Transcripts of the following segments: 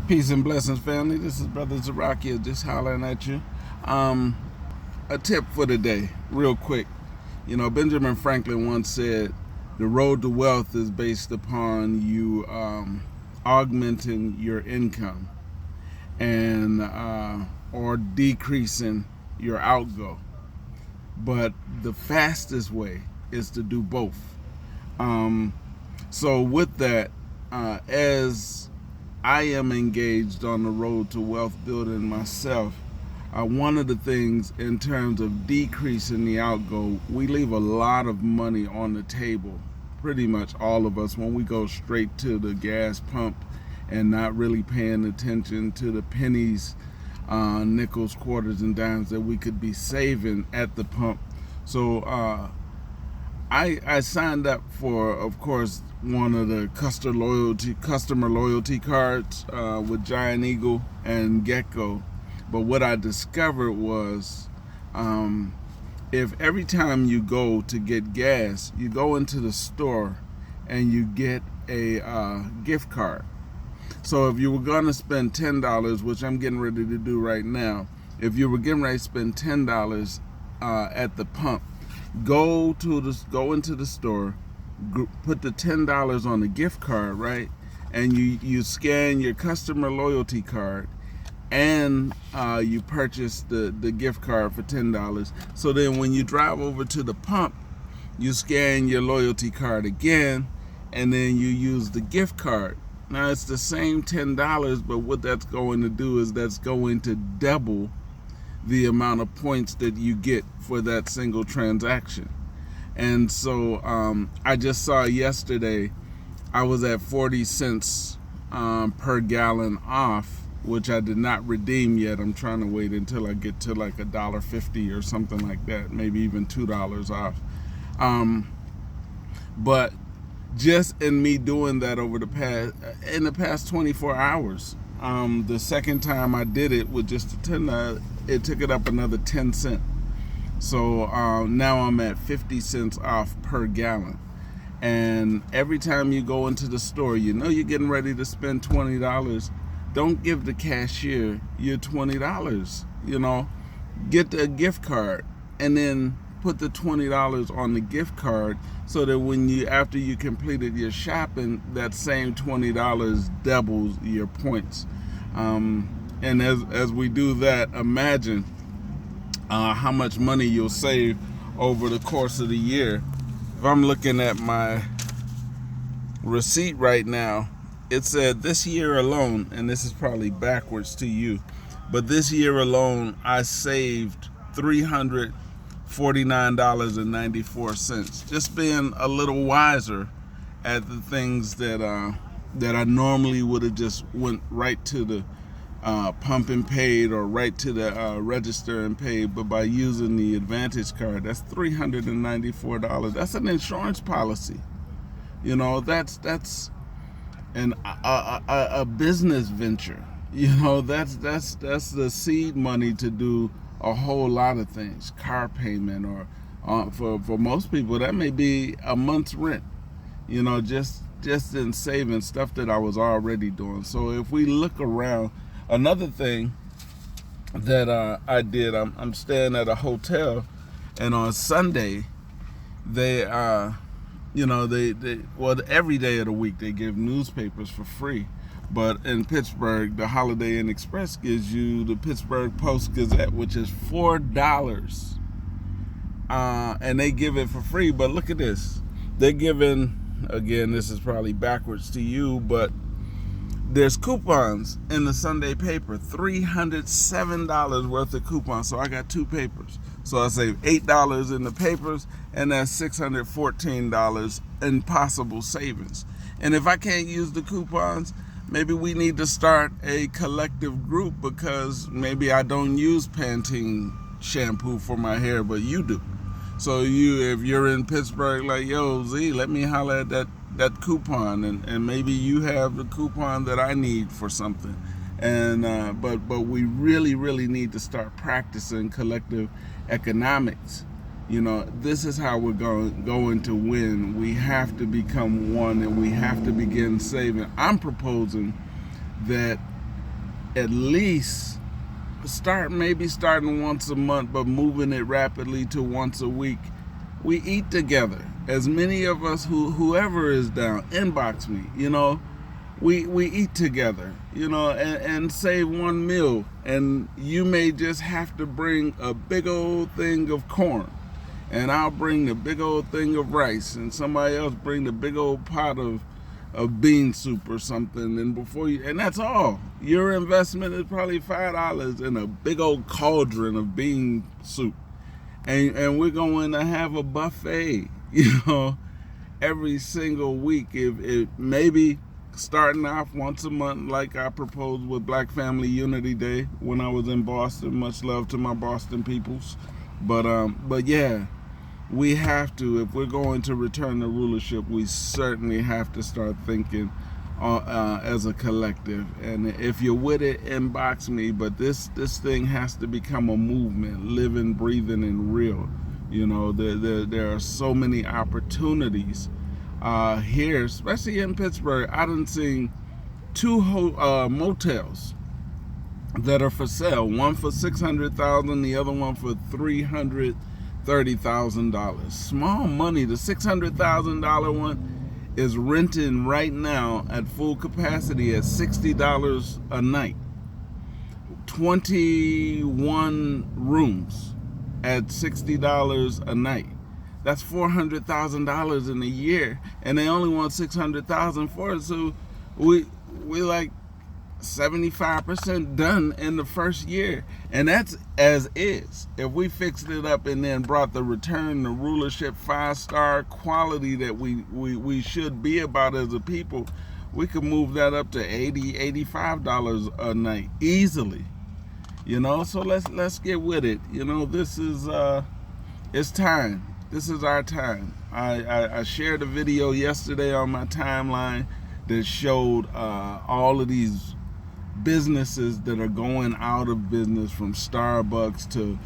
Peace and blessings, family. This is Brother Zarakia just hollering at you. Um, a tip for the day, real quick. Benjamin Franklin once said, the road to wealth is based upon you augmenting your income and or decreasing your outgo. But the fastest way is to do both. Um, so with that, as I am engaged on the road to wealth building myself, one of the things in terms of decreasing the outgo, we leave a lot of money on the table. Pretty much all of us, when we go straight to the gas pump and not really paying attention to the pennies, nickels, quarters, and dimes that we could be saving at the pump. So I signed up for, of course, one of the customer loyalty cards with Giant Eagle and Gecko. But what I discovered was, if every time you go to get gas, you go into the store and you get a gift card. So if you were gonna spend $10, which I'm getting ready to do right now, if you were getting ready to spend $10 at the pump, go into the store, put the $10 on the gift card, right? And you scan your customer loyalty card, and you purchase the gift card for $10. So then when you drive over to the pump, you scan your loyalty card again, and then you use the gift card. Now it's the same $10, but what that's going to do is that's going to double the amount of points that you get for that single transaction. And so I just saw yesterday I was at 40 cents per gallon off, which I did not redeem yet. I'm trying to wait until I get to like $1.50 or something like that, maybe even $2 off. But just in me doing that in the past 24 hours, the second time I did it with just a $10, it took it up another 10 cents. So now I'm at 50 cents off per gallon. And every time you go into the store, you know you're getting ready to spend $20. Don't give the cashier your $20. Get a gift card and then put the $20 on the gift card, so that after you completed your shopping, that same $20 doubles your points. And as we do that, imagine how much money you'll save over the course of the year. If I'm looking at my receipt right now, it said this year alone, and this is probably backwards to you, but this year alone I saved $349.94, just being a little wiser at the things that I normally would have just went right to the pump and paid, or right to the register and paid. But by using the Advantage card, that's $394. That's an insurance policy. That's a business venture. That's the seed money to do a whole lot of things. Car payment, or for most people that may be a month's rent. Just in saving stuff that I was already doing. So if we look around, another thing that I did, I'm staying at a hotel, and on Sunday they well, every day of the week they give newspapers for free. But in Pittsburgh, the Holiday Inn Express gives you the Pittsburgh Post-Gazette, which is $4. And they give it for free. But look at this. They're giving, again, this is probably backwards to you, but there's coupons in the Sunday paper, $307 worth of coupons. So I got two papers. So I saved $8 in the papers, and that's $614 in possible savings. And if I can't use the coupons, maybe we need to start a collective group, because maybe I don't use Pantene shampoo for my hair, but you do. So if you're in Pittsburgh, like, yo, Z, let me holler at that coupon, and maybe you have the coupon that I need for something. And but we really need to start practicing collective economics. This is how we're going to win. We have to become one, and we have to begin saving. I'm proposing that at least maybe starting once a month, but moving it rapidly to once a week. We eat together. As many of us whoever is down, inbox me. We eat together. And save one meal, and you may just have to bring a big old thing of corn, and I'll bring the big old thing of rice, and somebody else bring the big old pot of bean soup or something, and that's all. Your investment is probably $5 in a big old cauldron of bean soup, and we're going to have a buffet, every single week. If maybe starting off once a month, like I proposed with Black Family Unity Day when I was in Boston. Much love to my Boston peoples, but yeah. We have to, if we're going to return to rulership, we certainly have to start thinking as a collective. And if you're with it, inbox me. But this thing has to become a movement, living, breathing, and real. There are so many opportunities here, especially in Pittsburgh. I done seen two motels that are for sale. One for $600,000, the other one for $330,000. Small money. The $600,000 one is renting right now at full capacity at $60 a night. 21 rooms at $60 a night. That's $400,000 in a year, and they only want $600,000 for it. So we like 75% done in the first year, and that's as is. If we fixed it up and then brought the return to rulership 5-star quality that we should be about as a people, we could move that up to $80-$85 a night easily. So let's get with it. This is it's time. This is our time. I shared a video yesterday on my timeline that showed all of these businesses that are going out of business, from Starbucks to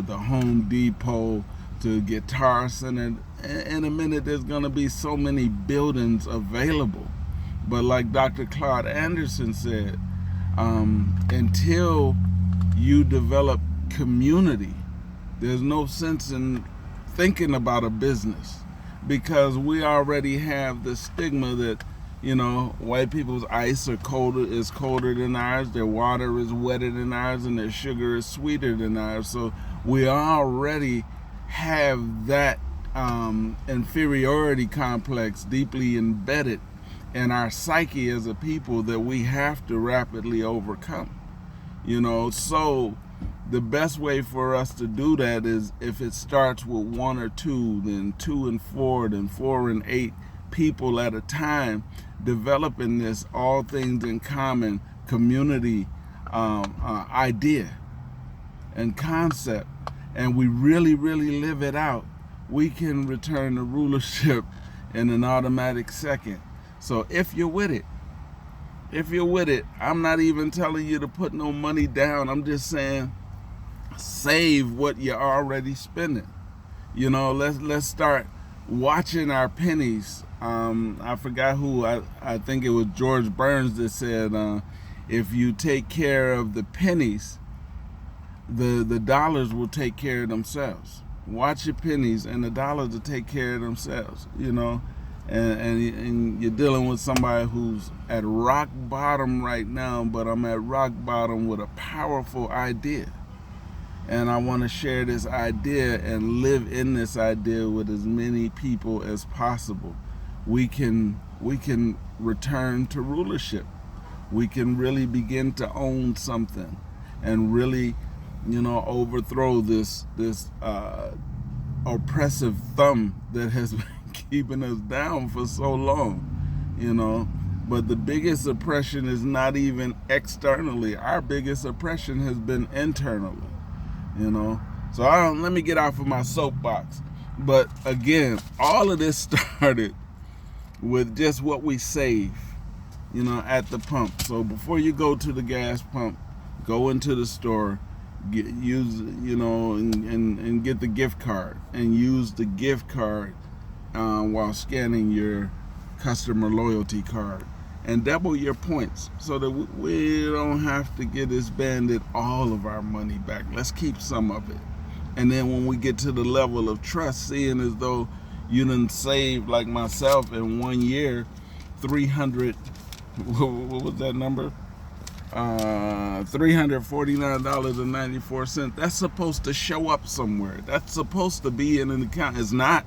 the Home Depot to Guitar Center. In a minute, there's going to be so many buildings available. But like Dr. Claude Anderson said, until you develop community, there's no sense in thinking about a business, because we already have the stigma that white people's ice is colder than ours, their water is wetter than ours, and their sugar is sweeter than ours. So we already have that inferiority complex deeply embedded in our psyche as a people that we have to rapidly overcome. So the best way for us to do that is, if it starts with 1 or 2, then 2 and 4, then 4 and 8 people at a time, developing this all things in common community idea and concept, and we really live it out, we can return to rulership in an automatic second. So if you're with it, I'm not even telling you to put no money down. I'm just saying, save what you're already spending. Let's start watching our pennies. I forgot who. I think it was George Burns that said, if you take care of the pennies, the dollars will take care of themselves. Watch your pennies, and the dollars will take care of themselves. And you're dealing with somebody who's at rock bottom right now, but I'm at rock bottom with a powerful idea. And I want to share this idea and live in this idea with as many people as possible. We can return to rulership. We can really begin to own something and really, overthrow this oppressive thumb that has been keeping us down for so long. But the biggest oppression is not even externally. Our biggest oppression has been internally. So let me get off of my soapbox. But again, all of this started with just what we save, at the pump. So before you go to the gas pump, go into the store, and get the gift card, and use the gift card while scanning your customer loyalty card, and double your points so that we don't have to get disbanded all of our money back. Let's keep some of it. And then when we get to the level of trust, seeing as though you done saved, like myself, in 1 year, 300, what was that number? $349.94. That's supposed to show up somewhere. That's supposed to be in an account. It's not,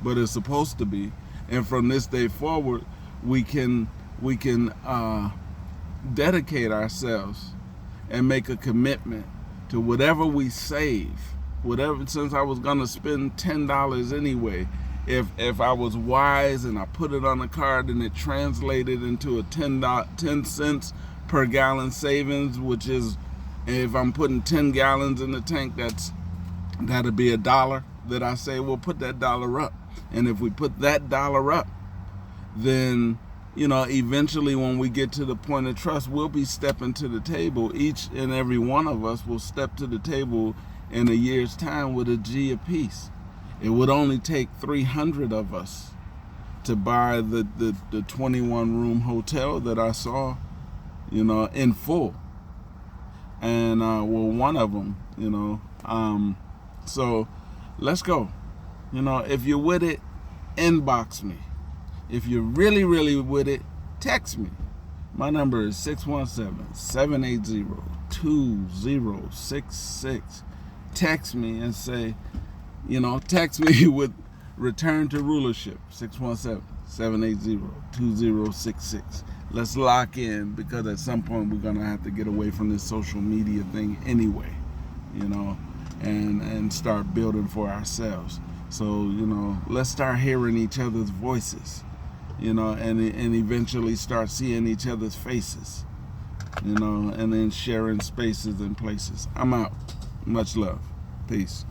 but it's supposed to be. And from this day forward, we can dedicate ourselves and make a commitment to whatever we save. Whatever, since I was gonna spend $10 anyway, if I was wise and I put it on a card and it translated into a 10 cents per gallon savings, which is, if I'm putting 10 gallons in the tank, that'd be $1 that I say, well, put that $1 up. And if we put that $1 up, then, you know, eventually when we get to the point of trust, we'll be stepping to the table. Each and every one of us will step to the table in a year's time with a G apiece. It would only take 300 of us to buy the 21-room hotel that I saw, you know, in full. And well, one of them, you know. So let's go. You know, if you're with it, inbox me. If you're really, really with it, text me. My number is 617-780-2066. Text me and say, you know, text me with return to rulership, 617-780-2066. Let's lock in, because at some point we're going to have to get away from this social media thing anyway, you know, and start building for ourselves. So, you know, let's start hearing each other's voices, you know, and eventually start seeing each other's faces, you know, and then sharing spaces and places. I'm out. Much love. Peace.